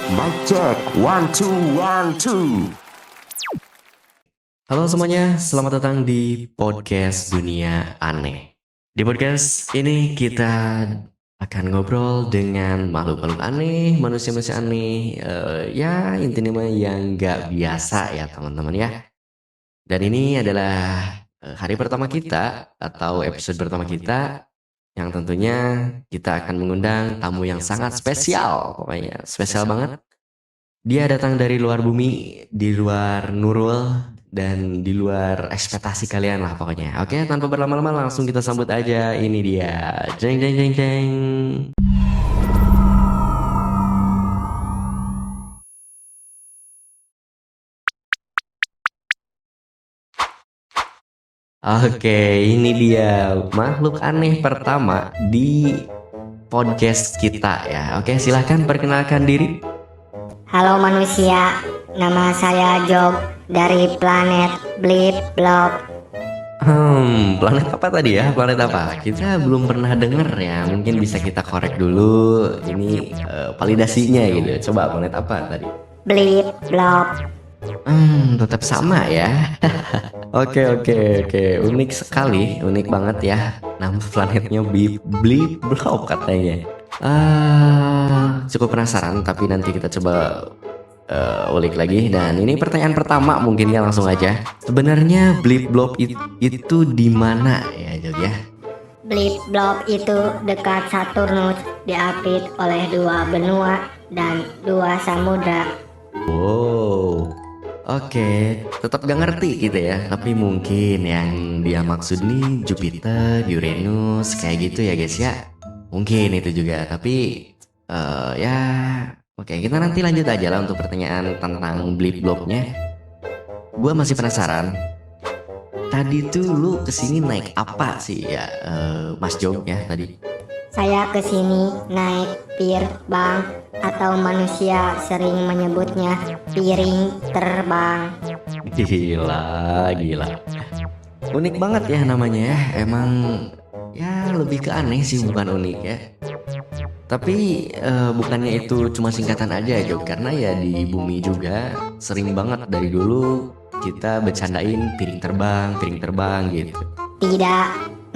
Mic check, 1 2 1 2. Halo semuanya, selamat datang di podcast Dunia Aneh. Di podcast ini kita akan ngobrol dengan makhluk-makhluk aneh, manusia-manusia aneh, ya intinya yang nggak biasa ya teman-teman ya. Dan ini adalah hari pertama kita atau episode pertama kita yang tentunya kita akan mengundang tamu yang sangat spesial, pokoknya spesial banget. Dia datang dari luar bumi, di luar Nurul, dan di luar ekspektasi kalian lah pokoknya. Oke, tanpa berlama-lama langsung kita sambut aja. Ini dia. Jeng jeng jeng jeng. Oke, ini dia makhluk aneh pertama di podcast kita ya. Oke, silahkan perkenalkan diri. Halo manusia, nama saya Jog dari planet Blip Blob. Planet apa tadi ya? Planet apa? Kita belum pernah denger ya. Mungkin bisa kita korek dulu. Ini validasinya gitu. Coba planet apa tadi? Blip Blob. Tetap sama ya. Oke. Unik sekali, unik banget ya. Nama planetnya Blip Blob katanya. Cukup penasaran, tapi nanti kita coba ulik lagi. Dan ini pertanyaan pertama, mungkin ya langsung aja. Sebenarnya Blip Blob itu di mana ya, Jog ya? Blip Blob itu dekat Saturnus, diapit oleh 2 benua dan 2 samudra. Wow. Oke, tetap gak ngerti gitu ya. Tapi mungkin yang dia maksud nih Jupiter, Uranus, kayak gitu ya guys ya. Mungkin itu juga, tapi ya oke, kita nanti lanjut aja lah untuk pertanyaan tentang Blip Blobnya. Gua masih penasaran. Tadi tuh lu kesini naik apa sih ya, Mas Jog ya tadi? Saya kesini naik pirbang atau manusia sering menyebutnya piring terbang. Gila. Unik banget ya namanya ya. Emang ya lebih ke aneh sih, bukan unik ya. Tapi bukannya itu cuma singkatan aja Jog, karena ya di bumi juga sering banget dari dulu kita bercandain piring terbang gitu. Tidak,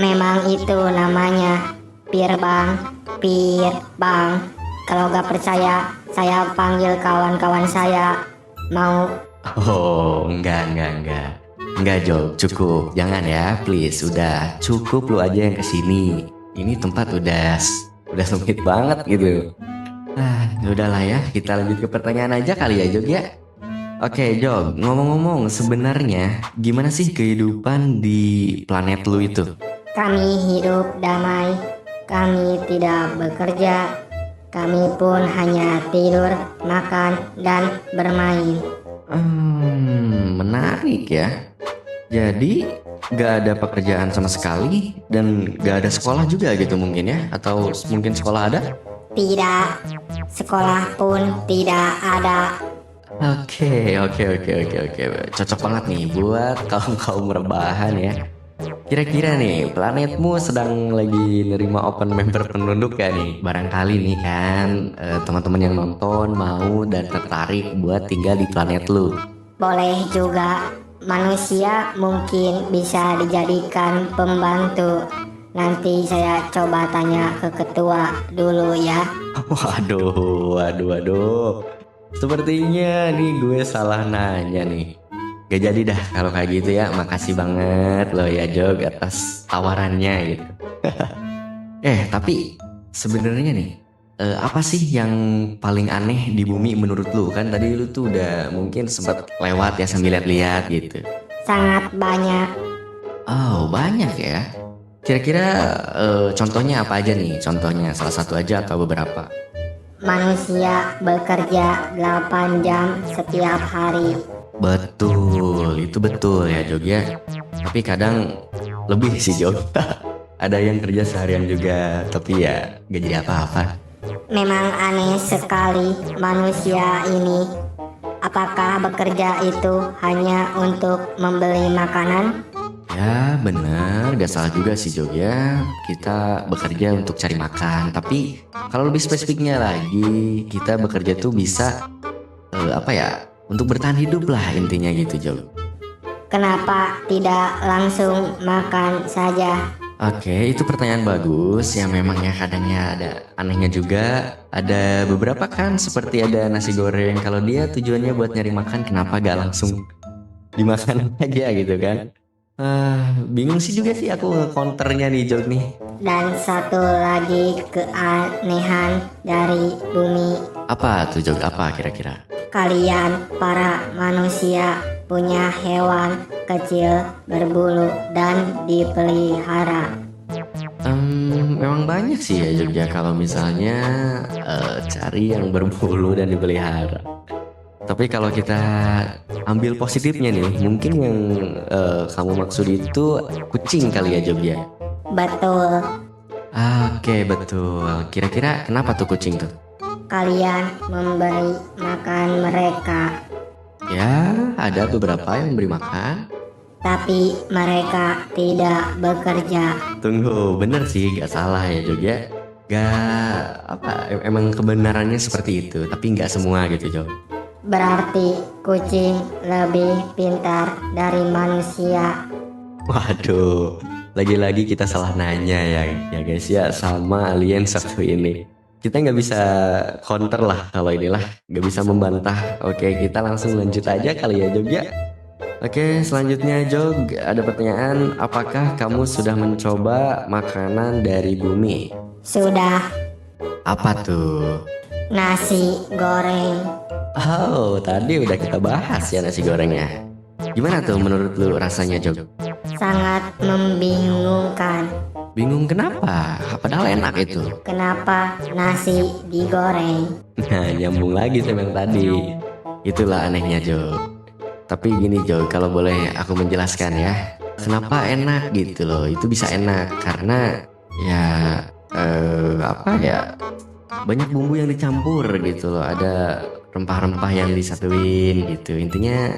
memang itu namanya pirbang. Kalau gak percaya, saya panggil kawan-kawan saya. Mau? Oh, enggak Jog, cukup. Jangan ya, please. Udah cukup lu aja yang kesini. Ini tempat udah sempit banget gitu. Udahlah ya, kita lanjut ke pertanyaan aja kali ya Jog ya. Oke Jog, ngomong-ngomong sebenarnya gimana sih kehidupan di planet lu itu? Kami hidup damai, kami tidak bekerja, kami pun hanya tidur, makan, dan bermain. Menarik ya. Jadi gak ada pekerjaan sama sekali dan gak ada sekolah juga gitu mungkin ya? Atau mungkin sekolah ada? Tidak, sekolah pun tidak ada. Oke. Cocok banget nih buat kaum rebahan ya. Kira-kira nih planetmu sedang lagi nerima open member penduduk gak nih? Barangkali nih kan teman-teman yang nonton mau dan tertarik buat tinggal di planet lu. Boleh juga, manusia mungkin bisa dijadikan pembantu. Nanti saya coba tanya ke ketua dulu ya. Waduh. Sepertinya nih gue salah nanya nih. Gak jadi dah kalau kayak gitu ya. Makasih banget loh ya Jog atas tawarannya gitu. Tapi sebenarnya nih apa sih yang paling aneh di bumi menurut lu? Kan tadi lu tuh udah mungkin sempat lewat ya sambil lihat-lihat gitu. Sangat banyak. Oh banyak ya. Kira-kira contohnya apa aja nih? Contohnya salah satu aja atau beberapa? Manusia bekerja 8 jam setiap hari. Betul, itu betul ya Jog ya. Tapi kadang lebih sih Jog. Ada yang kerja seharian juga, tapi ya gak jadi apa-apa. Memang aneh sekali manusia ini. Apakah bekerja itu hanya untuk membeli makanan? Ya bener, sebenarnya gak salah juga sih Jog ya. Kita bekerja untuk cari makan. Tapi kalau lebih spesifiknya lagi, kita bekerja tuh bisa untuk bertahan hidup lah intinya gitu Jog. Kenapa tidak langsung makan saja? Oke, itu pertanyaan bagus. Ya memang ya kadangnya ada anehnya juga. Ada beberapa kan seperti ada nasi goreng. Kalau dia tujuannya buat nyari makan, kenapa gak langsung dimakan aja gitu kan? Bingung sih juga sih aku nge-counternya nih Jog nih. Dan satu lagi keanehan dari bumi. Apa tuh Jog? Apa kira-kira? Kalian para manusia punya hewan kecil berbulu dan dipelihara. Memang banyak sih ya Jogja kalau misalnya cari yang berbulu dan dipelihara. Tapi kalau kita ambil positifnya nih, mungkin yang kamu maksud itu kucing kali ya Jogja. Betul, Oke betul. Kira-kira kenapa tuh kucing tuh? kalian memberi makan mereka, Ya ada beberapa yang memberi makan. tapi mereka tidak bekerja. Tunggu, bener sih, gak salah ya Jogja. Emang kebenarannya seperti itu, tapi gak semua gitu Jog. Berarti kucing lebih pintar dari manusia. Waduh, lagi-lagi kita salah nanya ya guys ya sama alien satu ini. Kita nggak bisa counter lah kalau inilah, nggak bisa membantah. Oke, kita langsung lanjut aja kali ya Jog ya. Oke, selanjutnya Jog, ada pertanyaan, apakah kamu sudah mencoba makanan dari bumi? Sudah, Apa tuh? nasi goreng. Oh, tadi udah kita bahas ya nasi gorengnya. Gimana tuh menurut lu rasanya Jog? Sangat membingungkan. Bingung kenapa? Padahal enak itu. Kenapa nasi digoreng? Nah, nyambung lagi sama yang tadi. Itulah anehnya Jog. Tapi gini Jog, kalau boleh aku menjelaskan ya. Kenapa enak gitu loh? Itu bisa enak karena ya banyak bumbu yang dicampur gitu loh. Ada rempah-rempah yang disatuin gitu. Intinya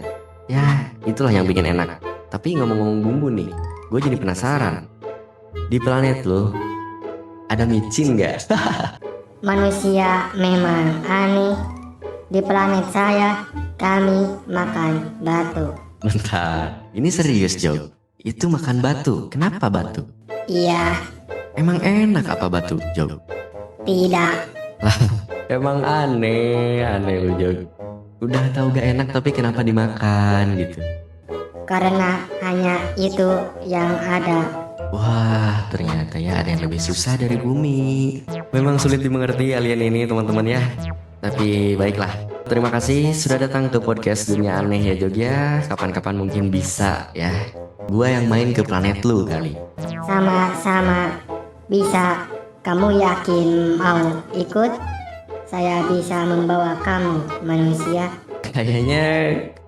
ya itulah yang bikin enak. Tapi ngomong-ngomong bumbu nih, gue jadi penasaran. Di planet lo ada micin nggak? Manusia memang aneh. Di planet saya, kami makan batu. Bentar, ini serius Jog? Itu makan batu, kenapa batu? Iya, Emang enak apa batu Jog? tidak. Emang aneh lu Jog. Udah tahu gak enak tapi kenapa dimakan gitu? Karena hanya itu yang ada. Wah, ternyata ya ada yang lebih susah dari bumi. Memang sulit dimengerti alien ini teman-teman ya. Tapi baiklah, terima kasih sudah datang ke podcast Dunia Aneh ya Jog ya. Kapan-kapan mungkin bisa ya. Gua yang main ke planet lu kali. Sama-sama. Bisa. Kamu yakin mau ikut? Saya bisa membawa kamu, manusia. Kayaknya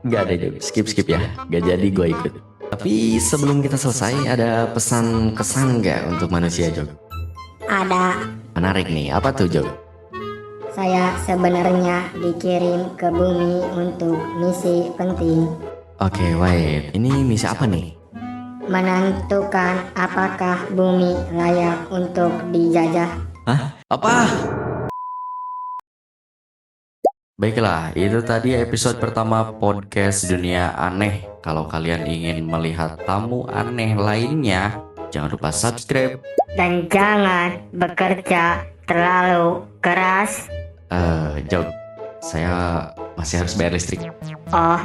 gak ada Jog. Skip ya. Gak jadi gua ikut. Tapi sebelum kita selesai ada pesan kesan gak untuk manusia Jog? Ada. Menarik nih, apa tuh Jog? Saya sebenarnya dikirim ke bumi untuk misi penting. Oke, wait. Ini misi apa nih? Menentukan apakah bumi layak untuk dijajah. Hah? Apa? Baiklah, itu tadi episode pertama podcast Dunia Aneh. Kalau kalian ingin melihat tamu aneh lainnya, jangan lupa subscribe. Dan jangan bekerja terlalu keras. Jog, saya masih harus bayar listrik. Oh,